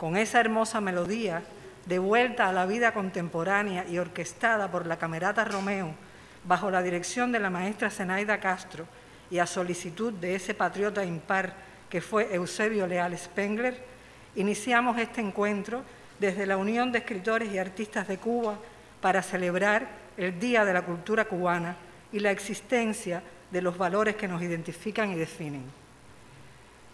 con esa hermosa melodía, devuelta a la vida contemporánea y orquestada por la Camerata Romeo, bajo la dirección de la maestra Zenaida Castro y a solicitud de ese patriota impar que fue Eusebio Leal Spengler, iniciamos este encuentro desde la Unión de Escritores y Artistas de Cuba para celebrar el Día de la Cultura Cubana y la existencia de los valores que nos identifican y definen.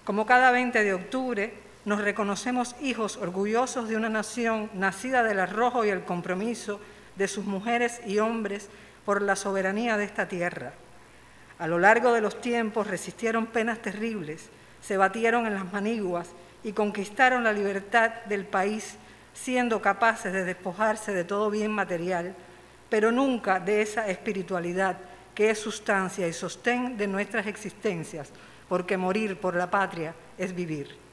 Como cada 20 de octubre, nos reconocemos hijos orgullosos de una nación nacida del arrojo y el compromiso de sus mujeres y hombres por la soberanía de esta tierra. A lo largo de los tiempos resistieron penas terribles, se batieron en las maniguas y conquistaron la libertad del país, siendo capaces de despojarse de todo bien material, pero nunca de esa espiritualidad que es sustancia y sostén de nuestras existencias, porque morir por la patria es vivir.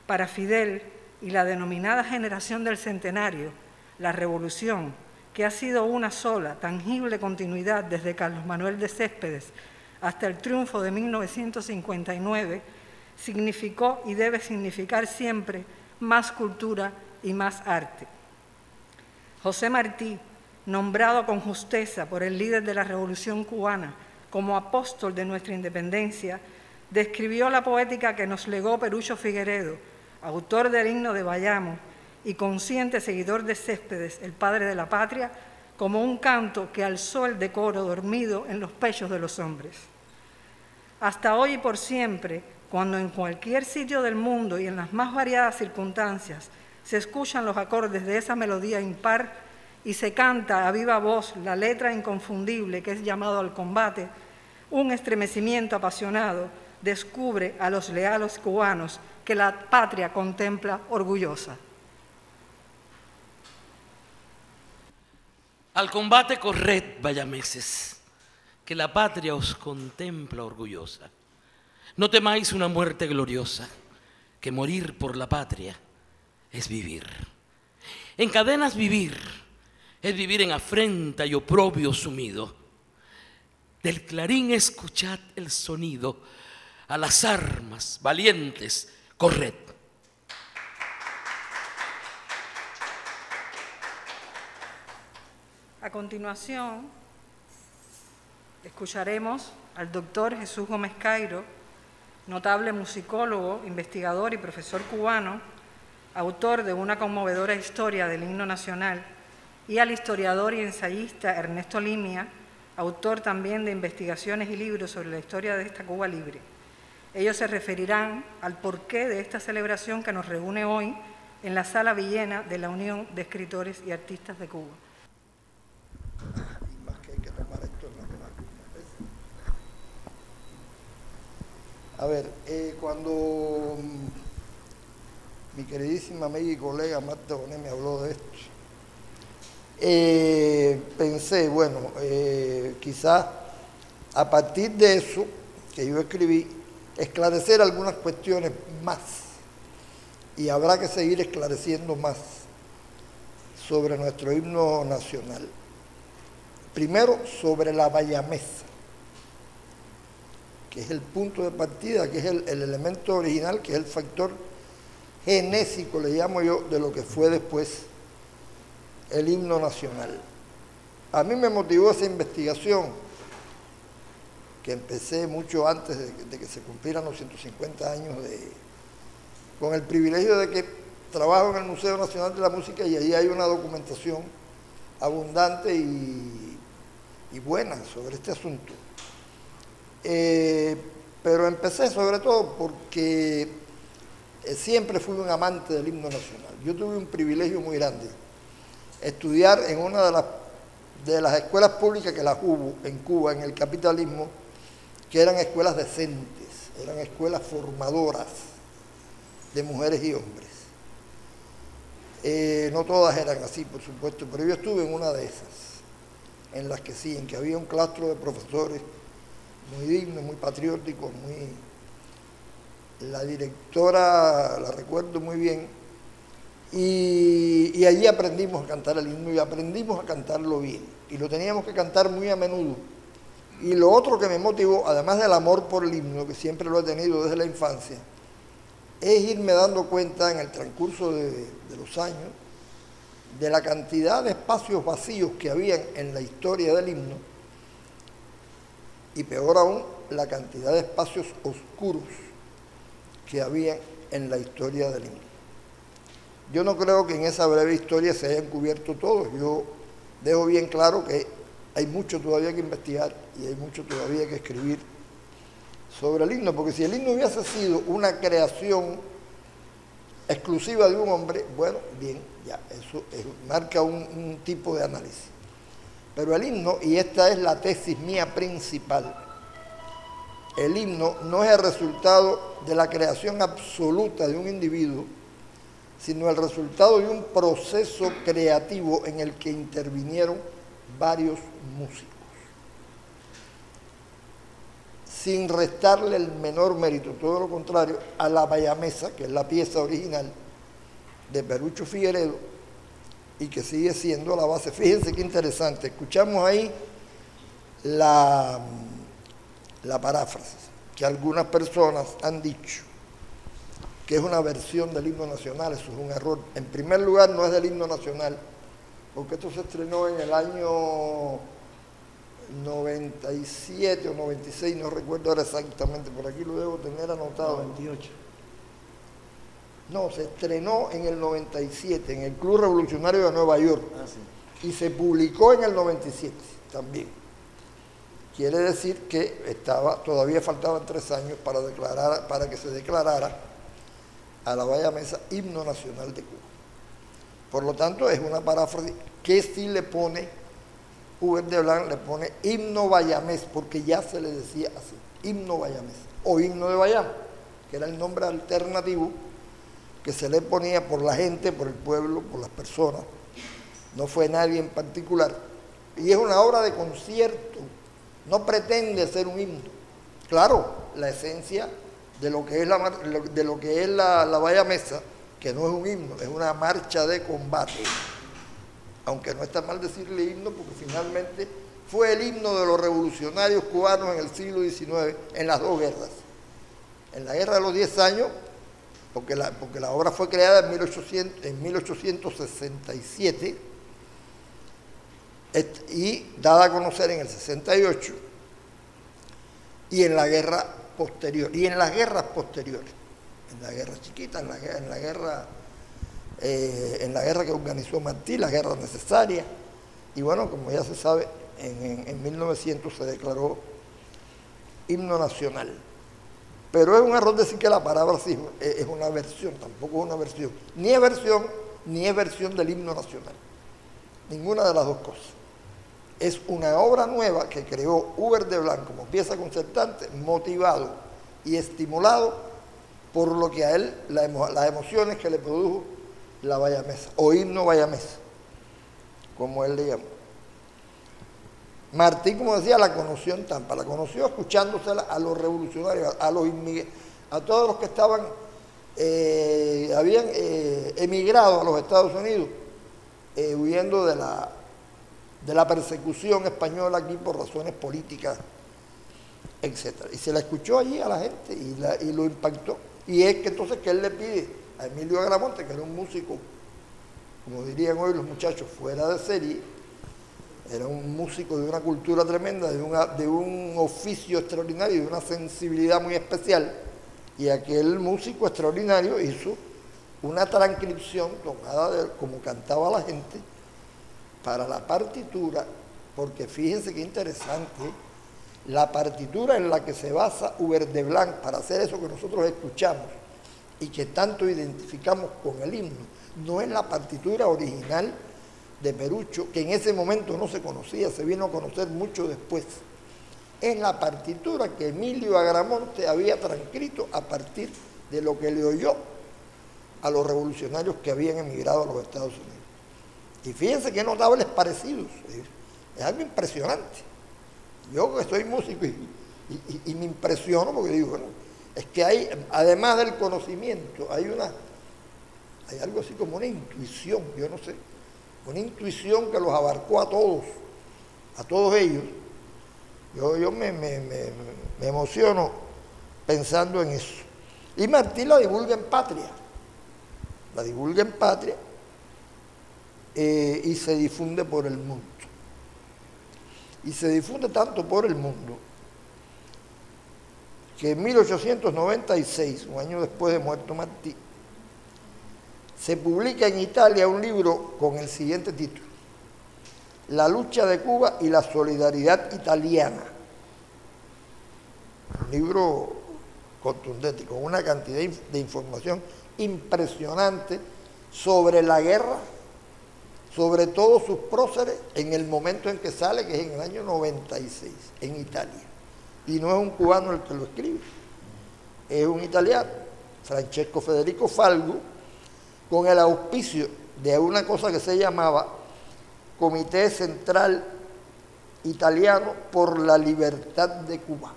Para Fidel y la denominada generación del centenario, la revolución, que ha sido una sola, tangible continuidad desde Carlos Manuel de Céspedes hasta el triunfo de 1959, significó y debe significar siempre más cultura y más arte. José Martí, nombrado con justeza por el líder de la Revolución cubana como apóstol de nuestra independencia, describió la poética que nos legó Perucho Figueredo, autor del himno de Bayamo y consciente seguidor de Céspedes, el padre de la patria, como un canto que alzó el decoro dormido en los pechos de los hombres. Hasta hoy y por siempre, cuando en cualquier sitio del mundo y en las más variadas circunstancias se escuchan los acordes de esa melodía impar y se canta a viva voz la letra inconfundible que es llamado al combate, un estremecimiento apasionado descubre a los leales cubanos que la patria contempla orgullosa. Al combate corred, bayameses, que la patria os contempla orgullosa. No temáis una muerte gloriosa, que morir por la patria es vivir. En cadenas vivir es vivir en afrenta y oprobio sumido. Del clarín escuchad el sonido, a las armas valientes corred. A continuación, escucharemos al doctor Jesús Gómez Cairo, notable musicólogo, investigador y profesor cubano, autor de una conmovedora historia del himno nacional, y al historiador y ensayista Ernesto Limia, autor también de investigaciones y libros sobre la historia de esta Cuba libre. Ellos se referirán al porqué de esta celebración que nos reúne hoy en la Sala Villena de la Unión de Escritores y Artistas de Cuba. A ver, cuando mi queridísima amiga y colega Marta Bonet me habló de esto, pensé, bueno, quizás a partir de eso que yo escribí, esclarecer algunas cuestiones más, y habrá que seguir esclareciendo más sobre nuestro himno nacional. Primero, sobre la bayamesa, que es el punto de partida, que es el elemento original, que es el factor genésico, le llamo yo, de lo que fue después el himno nacional. A mí me motivó esa investigación, que empecé mucho antes de que se cumplieran los 150 años, con el privilegio de que trabajo en el Museo Nacional de la Música y allí hay una documentación abundante y buena sobre este asunto. Pero empecé sobre todo porque siempre fui un amante del himno nacional. Yo tuve un privilegio muy grande, estudiar en una de las escuelas públicas que las hubo en Cuba, en el capitalismo, que eran escuelas decentes, eran escuelas formadoras de mujeres y hombres. No todas eran así, por supuesto, pero yo estuve en una de esas, en las que sí, en que había un claustro de profesores muy dignos, muy patrióticos, la directora la recuerdo muy bien, y allí aprendimos a cantar el himno y aprendimos a cantarlo bien, y lo teníamos que cantar muy a menudo. Y lo otro que me motivó, además del amor por el himno, que siempre lo he tenido desde la infancia, es irme dando cuenta en el transcurso de los años de la cantidad de espacios vacíos que habían en la historia del himno y peor aún, la cantidad de espacios oscuros que había en la historia del himno. Yo no creo que en esa breve historia se hayan cubierto todos. Yo dejo bien claro que hay mucho todavía que investigar y hay mucho todavía que escribir sobre el himno, porque si el himno hubiese sido una creación exclusiva de un hombre, bueno, bien, ya, eso marca un tipo de análisis. Pero el himno, y esta es la tesis mía principal, el himno no es el resultado de la creación absoluta de un individuo, sino el resultado de un proceso creativo en el que intervinieron varios músicos, sin restarle el menor mérito, todo lo contrario, a la bayamesa, que es la pieza original de Perucho Figueredo y que sigue siendo la base. Fíjense qué interesante, escuchamos ahí la paráfrasis, que algunas personas han dicho que es una versión del himno nacional. Eso es un error. En primer lugar, no es del himno nacional, porque esto se estrenó en el año 97 o 96, no recuerdo ahora exactamente, por aquí lo debo tener anotado. 98. No, se estrenó en el 97, en el Club Revolucionario de Nueva York. Ah, sí. Y se publicó en el 97 también. Quiere decir que todavía faltaban 3 años para que se declarara a la bayamesa himno nacional de Cuba. Por lo tanto, es una paráfrasis que sí le pone, Hubert de Blanc le pone himno bayamés, porque ya se le decía así, himno bayamés, o himno de Bayam, que era el nombre alternativo que se le ponía por la gente, por el pueblo, por las personas. No fue nadie en particular. Y es una obra de concierto, no pretende ser un himno. Claro, la esencia de lo que es la bayamesa, que no es un himno, es una marcha de combate. Aunque no está mal decirle himno, porque finalmente fue el himno de los revolucionarios cubanos en el siglo XIX, en las 2 guerras. En la guerra de los 10 años, porque la obra fue creada en 1867 y dada a conocer en el 68, y en la guerra posterior, y en las guerras posteriores, en la guerra chiquita, en la guerra que organizó Martí, la guerra necesaria, y bueno, como ya se sabe, en 1900 se declaró himno nacional. Pero es un error decir que la palabra sí es una versión, tampoco es una versión, ni es versión del himno nacional, ninguna de las dos cosas. Es una obra nueva que creó Hubert de Blanc como pieza concertante, motivado y estimulado por lo que a él, las emociones que le produjo la bayamesa, o himno bayamesa, como él le llamó. Martí, como decía, la conoció en Tampa, la conoció escuchándosela a los revolucionarios, a todos los que habían emigrado a los Estados Unidos, huyendo de la persecución española aquí por razones políticas, etc. Y se la escuchó allí a la gente y lo impactó. Y es que entonces que él le pide a Emilio Agramonte, que era un músico, como dirían hoy los muchachos, fuera de serie, era un músico de una cultura tremenda, de un oficio extraordinario, de una sensibilidad muy especial, y aquel músico extraordinario hizo una transcripción tomada de como cantaba la gente para la partitura, porque fíjense qué interesante, la partitura en la que se basa Hubert de Blanc para hacer eso que nosotros escuchamos y que tanto identificamos con el himno, no es la partitura original de Perucho, que en ese momento no se conocía, se vino a conocer mucho después. Es la partitura que Emilio Agramonte había transcrito a partir de lo que le oyó a los revolucionarios que habían emigrado a los Estados Unidos. Y fíjense qué notables parecidos, es algo impresionante. Yo que soy músico y me impresiono porque digo, bueno, es que hay, además del conocimiento, hay algo así como una intuición, yo no sé, una intuición que los abarcó a todos ellos. Yo me emociono pensando en eso. Y Martí la divulga en Patria. La divulga en Patria y se difunde por el mundo. Y se difunde tanto por el mundo que en 1896, un año después de muerto Martí, se publica en Italia un libro con el siguiente título: La lucha de Cuba y la solidaridad italiana. Un libro contundente, con una cantidad de información impresionante sobre la guerra, sobre todos sus próceres en el momento en que sale, que es en el año 96, en Italia. Y no es un cubano el que lo escribe, es un italiano, Francesco Federico Falgo, con el auspicio de una cosa que se llamaba Comité Central Italiano por la Libertad de Cuba.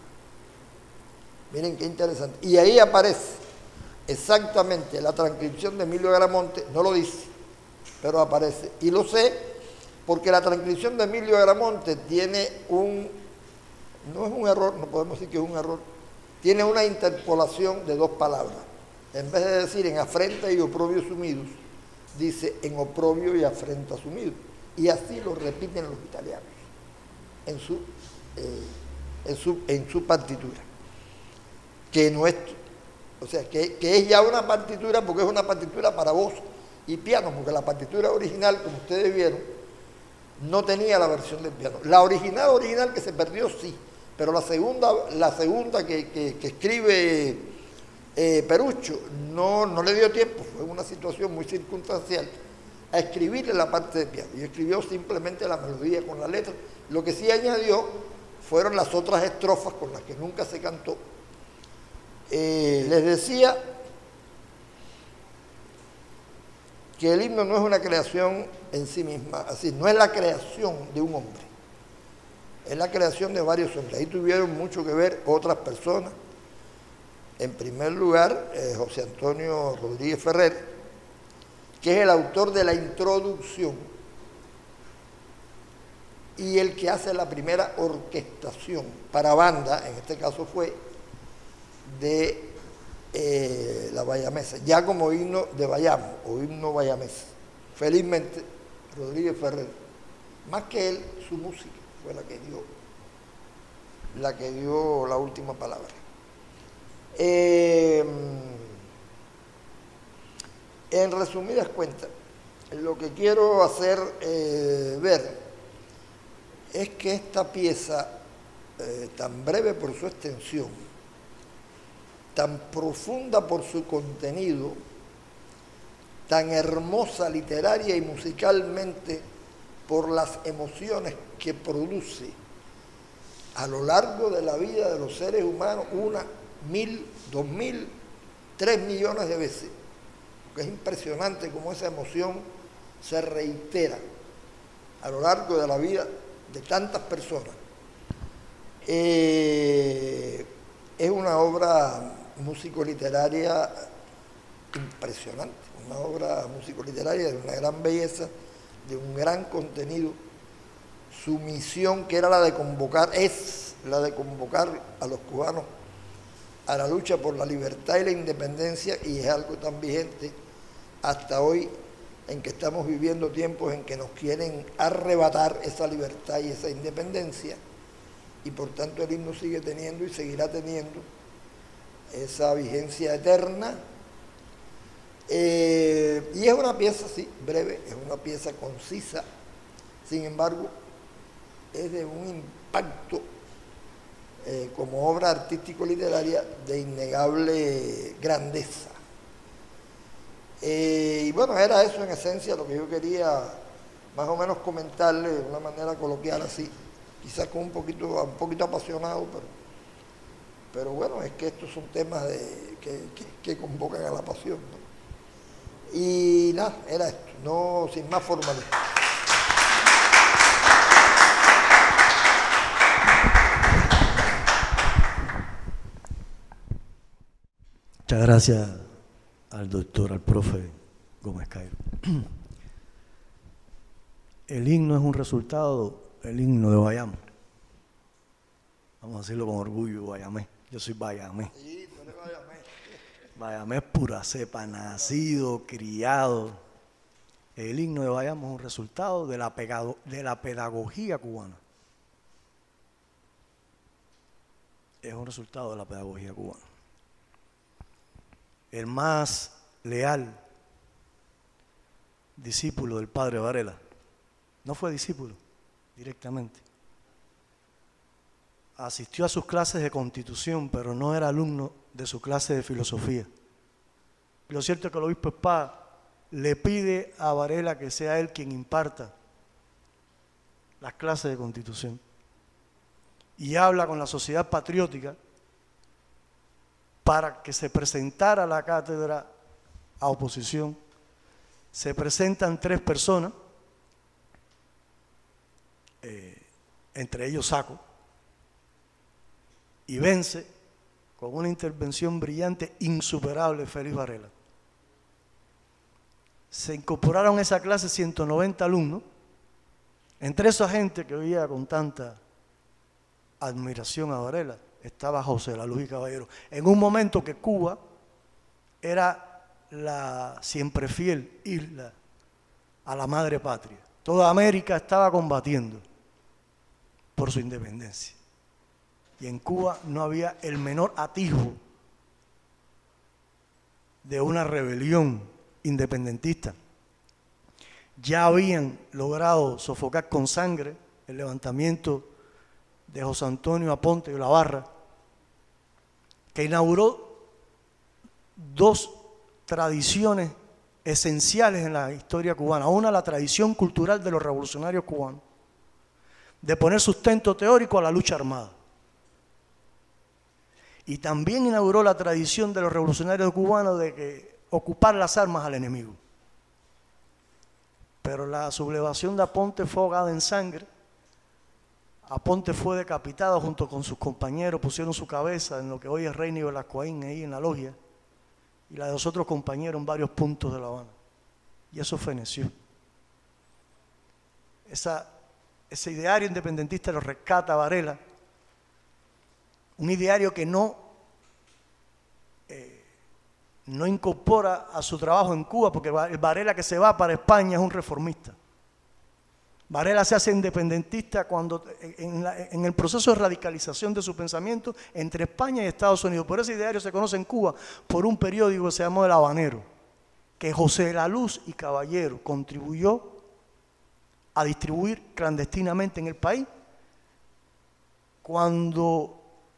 Miren qué interesante. Y ahí aparece exactamente la transcripción de Emilio Agramonte, no lo dice, pero aparece. Y lo sé porque la transcripción de Emilio Agramonte tiene no es un error, no podemos decir que es un error, tiene una interpolación de dos palabras. En vez de decir en afrenta y oprobio sumidos, dice en oprobio y afrenta sumidos. Y así lo repiten los italianos en su partitura. Que no es, o sea, que es ya una partitura, porque es una partitura para voz y piano, porque la partitura original, como ustedes vieron, no tenía la versión del piano. La original que se perdió sí, pero la segunda que escribe Perucho no le dio tiempo, fue una situación muy circunstancial, a escribirle la parte de piano, y escribió simplemente la melodía con la letra. Lo que sí añadió fueron las otras estrofas con las que nunca se cantó. Les decía que el himno no es una creación en sí misma, así, no es la creación de un hombre, es la creación de varios hombres. Ahí tuvieron mucho que ver otras personas. En primer lugar, José Antonio Rodríguez Ferrer, que es el autor de la introducción y el que hace la primera orquestación para banda, en este caso fue de la Bayamesa, ya como himno de Bayamo o himno bayamés. Felizmente, Rodríguez Ferrer, más que él, su música fue la que dio la última palabra. En resumidas cuentas, lo que quiero hacer ver es que esta pieza, tan breve por su extensión, tan profunda por su contenido, tan hermosa literaria y musicalmente por las emociones que produce a lo largo de la vida de los seres humanos, 1, 1000, 2000, 3 millones de veces. Porque es impresionante cómo esa emoción se reitera a lo largo de la vida de tantas personas. Es una obra músico-literaria impresionante, una obra músico-literaria de una gran belleza, de un gran contenido. Su misión, que era la de convocar, es la de convocar a los cubanos a la lucha por la libertad y la independencia, y es algo tan vigente hasta hoy, en que estamos viviendo tiempos en que nos quieren arrebatar esa libertad y esa independencia, y por tanto el himno sigue teniendo y seguirá teniendo esa vigencia eterna. Y es una pieza, sí, breve, es una pieza concisa, sin embargo, es de un impacto como obra artístico-literaria de innegable grandeza. Y bueno, era eso en esencia lo que yo quería más o menos comentarle de una manera coloquial así, quizás con un poquito apasionado, pero bueno, es que estos son temas que convocan a la pasión, ¿no? Y nada, era esto, no sin más formalidad. Muchas gracias al doctor, al profe Gómez Cairo. El himno es un resultado, el himno de Bayamo. Vamos a decirlo con orgullo, bayamés. Yo soy bayamés. Sí, tú eres bayamés. Bayamés pura cepa, nacido, criado. El himno de Bayamo es un resultado de la pedagogía cubana. Es un resultado de la pedagogía cubana. El más leal discípulo del padre Varela, no fue discípulo directamente. Asistió a sus clases de Constitución, pero no era alumno de su clase de filosofía. Lo cierto es que el obispo Espada le pide a Varela que sea él quien imparta las clases de Constitución. Y habla con la Sociedad Patriótica para que se presentara a la cátedra a oposición. Se presentan 3 personas, entre ellos Saco, y vence con una intervención brillante, insuperable, Félix Varela. Se incorporaron a esa clase 190 alumnos, entre esa gente que oía con tanta admiración a Varela, estaba José de la Luz y Caballero, en un momento que Cuba era la siempre fiel isla a la madre patria. Toda América estaba combatiendo por su independencia. Y en Cuba no había el menor atisbo de una rebelión independentista. Ya habían logrado sofocar con sangre el levantamiento de José Antonio Aponte y La Barra, que inauguró 2 tradiciones esenciales en la historia cubana. Una, la tradición cultural de los revolucionarios cubanos, de poner sustento teórico a la lucha armada. Y también inauguró la tradición de los revolucionarios cubanos de que ocupar las armas al enemigo. Pero la sublevación de Aponte fue ahogada en sangre. Aponte fue decapitado junto con sus compañeros, pusieron su cabeza en lo que hoy es Reina y Velascoín, ahí en la logia, y la de los otros compañeros en varios puntos de La Habana. Y eso feneció. Ese ideario independentista lo rescata Varela, un ideario que no incorpora a su trabajo en Cuba, porque el Varela que se va para España es un reformista. Varela se hace independentista cuando en el proceso de radicalización de su pensamiento entre España y Estados Unidos. Por ese ideario se conoce en Cuba por un periódico que se llamó El Habanero, que José de la Luz y Caballero contribuyó a distribuir clandestinamente en el país. Cuando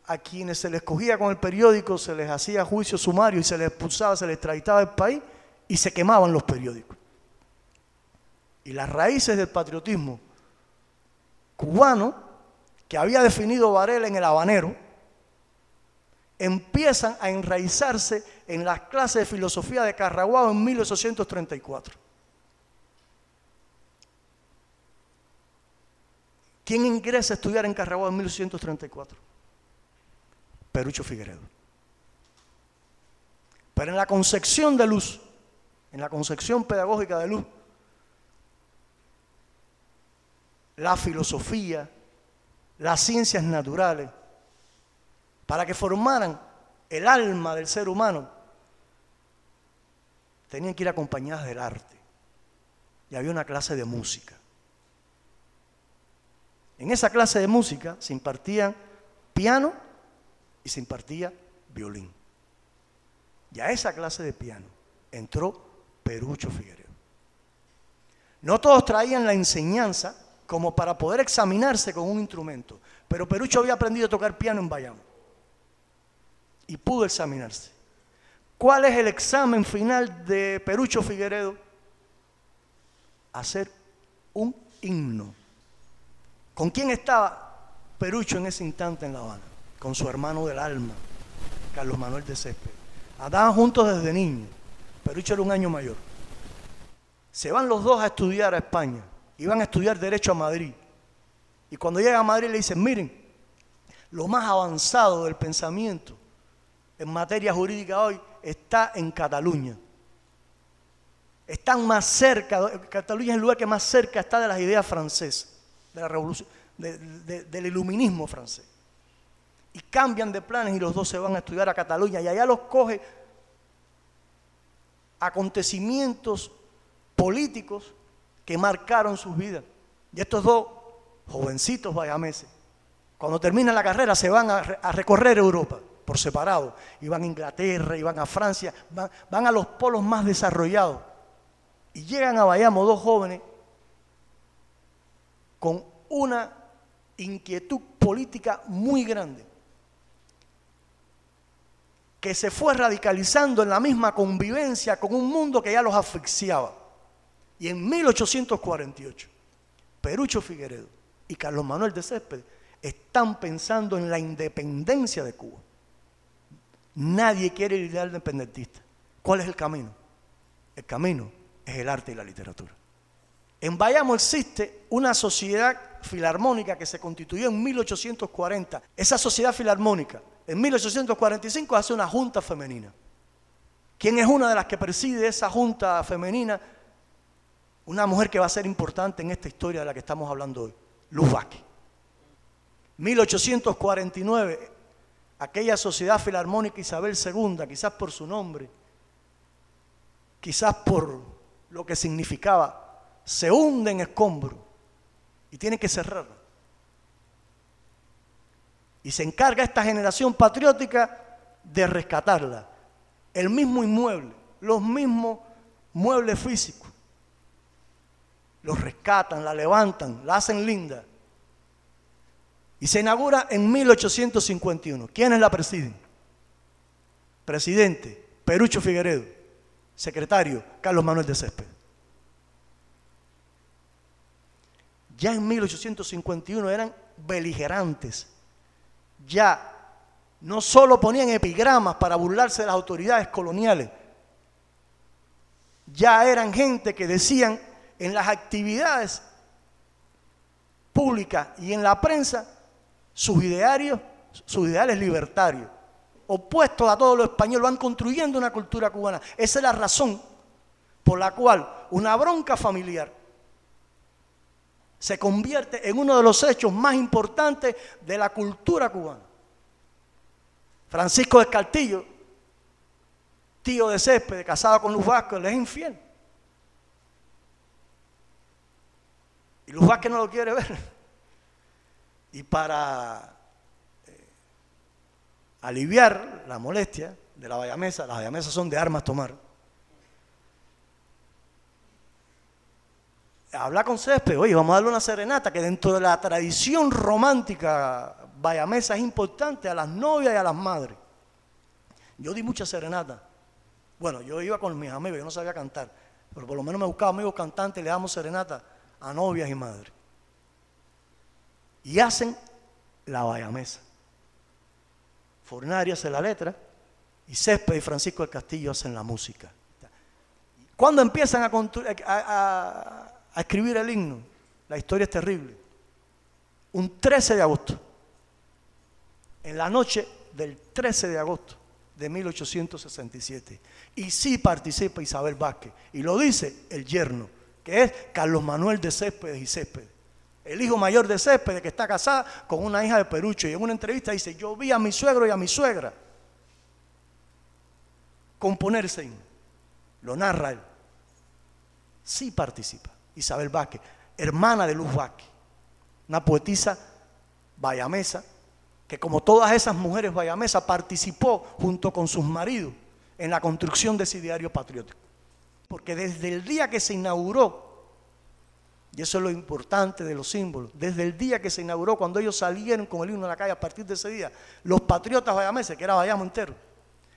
a quienes se les cogía con el periódico se les hacía juicio sumario y se les expulsaba, se les extraditaba del país y se quemaban los periódicos. Y las raíces del patriotismo cubano que había definido Varela en El Habanero empiezan a enraizarse en las clases de filosofía de Carraguao en 1834. ¿Quién ingresa a estudiar en Carraguao en 1834? Perucho Figueredo. Pero en la concepción de Luz, en la concepción pedagógica de Luz, la filosofía, las ciencias naturales, para que formaran el alma del ser humano, tenían que ir acompañadas del arte. Y había una clase de música. En esa clase de música se impartían piano y se impartía violín. Y a esa clase de piano entró Perucho Figueredo. No todos traían la enseñanza como para poder examinarse con un instrumento, pero Perucho había aprendido a tocar piano en Bayamo y pudo examinarse. ¿Cuál es el examen final de Perucho Figueredo? Hacer un himno. ¿Con quién estaba Perucho en ese instante en La Habana? Con su hermano del alma, Carlos Manuel de Céspedes. Andaban juntos desde niños. Perucho era un año mayor. Se van los dos a estudiar a España. Iban a estudiar Derecho a Madrid. Y cuando llegan a Madrid le dicen, miren, lo más avanzado del pensamiento en materia jurídica hoy está en Cataluña. Están más cerca, Cataluña es el lugar que más cerca está de las ideas francesas, de la revolución, del iluminismo francés. Y cambian de planes y los dos se van a estudiar a Cataluña y allá los coge acontecimientos políticos que marcaron sus vidas. Y estos dos jovencitos bayameses, cuando terminan la carrera, se van a recorrer Europa por separado. Y van a Inglaterra, y van a Francia, van a los polos más desarrollados. Y llegan a Bayamo dos jóvenes con una inquietud política muy grande, que se fue radicalizando en la misma convivencia con un mundo que ya los asfixiaba. Y en 1848, Perucho Figueredo y Carlos Manuel de Céspedes están pensando en la independencia de Cuba. Nadie quiere el ideal independentista. ¿Cuál es el camino? El camino es el arte y la literatura. En Bayamo existe una sociedad filarmónica que se constituyó en 1840. Esa sociedad filarmónica, en 1845, hace una junta femenina. ¿Quién es una de las que preside esa junta femenina? Una mujer que va a ser importante en esta historia de la que estamos hablando hoy, Luz Vázquez. 1849, aquella sociedad filarmónica Isabel II, quizás por su nombre, quizás por lo que significaba, se hunde en escombros y tiene que cerrar. Y se encarga esta generación patriótica de rescatarla. El mismo inmueble, los mismos muebles físicos, los rescatan, la levantan, la hacen linda. Y se inaugura en 1851. ¿Quiénes la presiden? Presidente, Perucho Figueredo. Secretario, Carlos Manuel de Céspedes. Ya en 1851 eran beligerantes. Ya no solo ponían epigramas para burlarse de las autoridades coloniales, ya eran gente que decían en las actividades públicas y en la prensa sus ideales libertarios, opuestos a todo lo español, van construyendo una cultura cubana. Esa es la razón por la cual una bronca familiar se convierte en uno de los hechos más importantes de la cultura cubana. Francisco del Castillo, tío de Céspedes, casado con Luz Vázquez, le es infiel. Y Luz Vázquez no lo quiere ver. Y para aliviar la molestia de la bayamesa, las bayamesas son de armas tomar, habla con Céspedes, oye, vamos a darle una serenata, que dentro de la tradición romántica bayamesa es importante a las novias y a las madres. Yo di muchas serenatas. Bueno, yo iba con mis amigos, yo no sabía cantar, pero por lo menos me buscaba amigos cantantes y le damos serenata a novias y madres. Y hacen la bayamesa. Fornari hace la letra y Céspedes y Francisco del Castillo hacen la música. Cuando empiezan a escribir el himno, la historia es terrible. Un 13 de agosto, en la noche del 13 de agosto de 1867, y sí participa Isabel Vázquez, y lo dice el yerno, que es Carlos Manuel de Céspedes y Céspedes, el hijo mayor de Céspedes, que está casada con una hija de Perucho, y en una entrevista dice, yo vi a mi suegro y a mi suegra componer ese himno. Lo narra él. Sí participa Isabel Vázquez, hermana de Luz Vázquez, una poetisa bayamesa, que como todas esas mujeres bayamesas participó junto con sus maridos en la construcción de ese diario patriótico. Porque desde el día que se inauguró, y eso es lo importante de los símbolos, desde el día que se inauguró, cuando ellos salieron con el himno a la calle, a partir de ese día, los patriotas bayameses, que era Bayamo entero,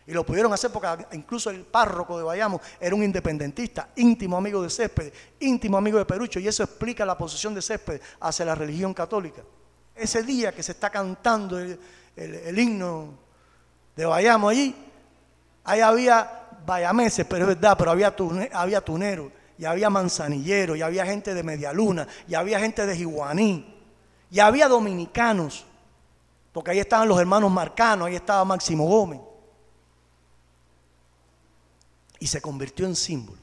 y lo pudieron hacer porque incluso el párroco de Bayamo era un independentista, íntimo amigo de Céspedes, íntimo amigo de Perucho, y eso explica la posición de Céspedes hacia la religión católica. Ese día que se está cantando el himno de Bayamo allí, ahí había bayameses, pero es verdad, pero había tuneros, y había manzanilleros, y había gente de Medialuna, y había gente de Jiguaní, y había dominicanos, porque ahí estaban los hermanos Marcanos, ahí estaba Máximo Gómez. Y se convirtió en símbolo.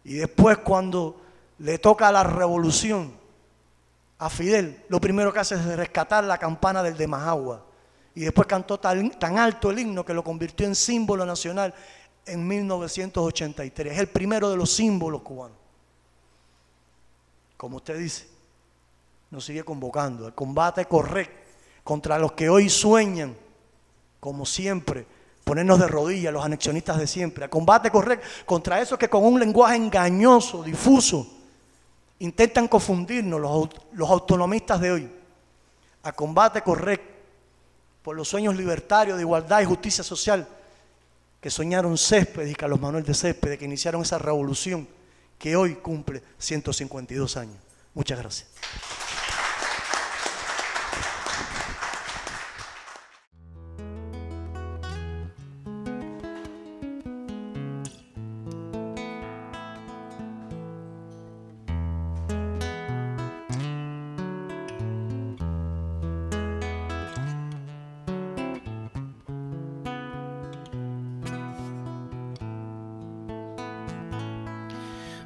Y después, cuando le toca la revolución a Fidel, lo primero que hace es rescatar la campana del de Majagua. Y después cantó tan alto el himno que lo convirtió en símbolo nacional en 1983. Es el primero de los símbolos cubanos. Como usted dice, nos sigue convocando al combate correcto contra los que hoy sueñan, como siempre, ponernos de rodillas, los anexionistas de siempre, al combate correcto contra esos que con un lenguaje engañoso, difuso, intentan confundirnos, los autonomistas de hoy. A combate correcto por los sueños libertarios de igualdad y justicia social que soñaron Céspedes y Carlos Manuel de Céspedes, que iniciaron esa revolución que hoy cumple 152 años. Muchas gracias.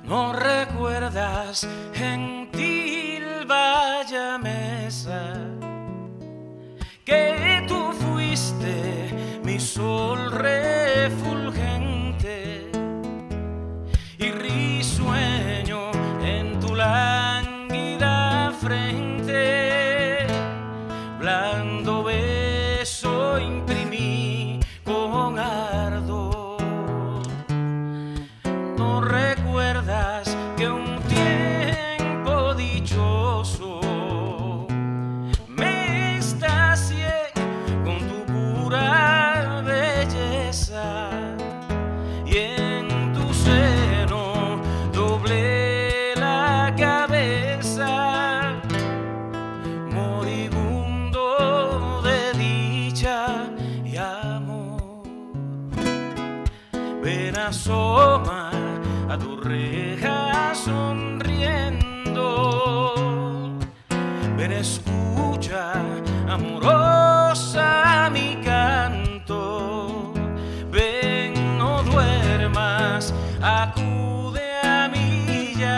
¿No recuerdas, gentil Vallamesa, que tú fuiste mi sol refulgente y risueño en tu lánguida frente? Blando beso imprimí con ardor. ¿No recuerdas que un tiempo dichoso me extasié con tu pura belleza y en tu seno doblé la cabeza, moribundo de dicha y amor? Ven, asoma a tu reja sonriendo, ven, escucha amorosa mi canto, ven, no duermas, acude a mi llanto,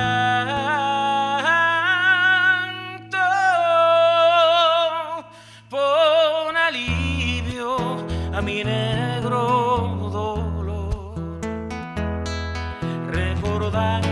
pon alivio a mi negro dolor, recordar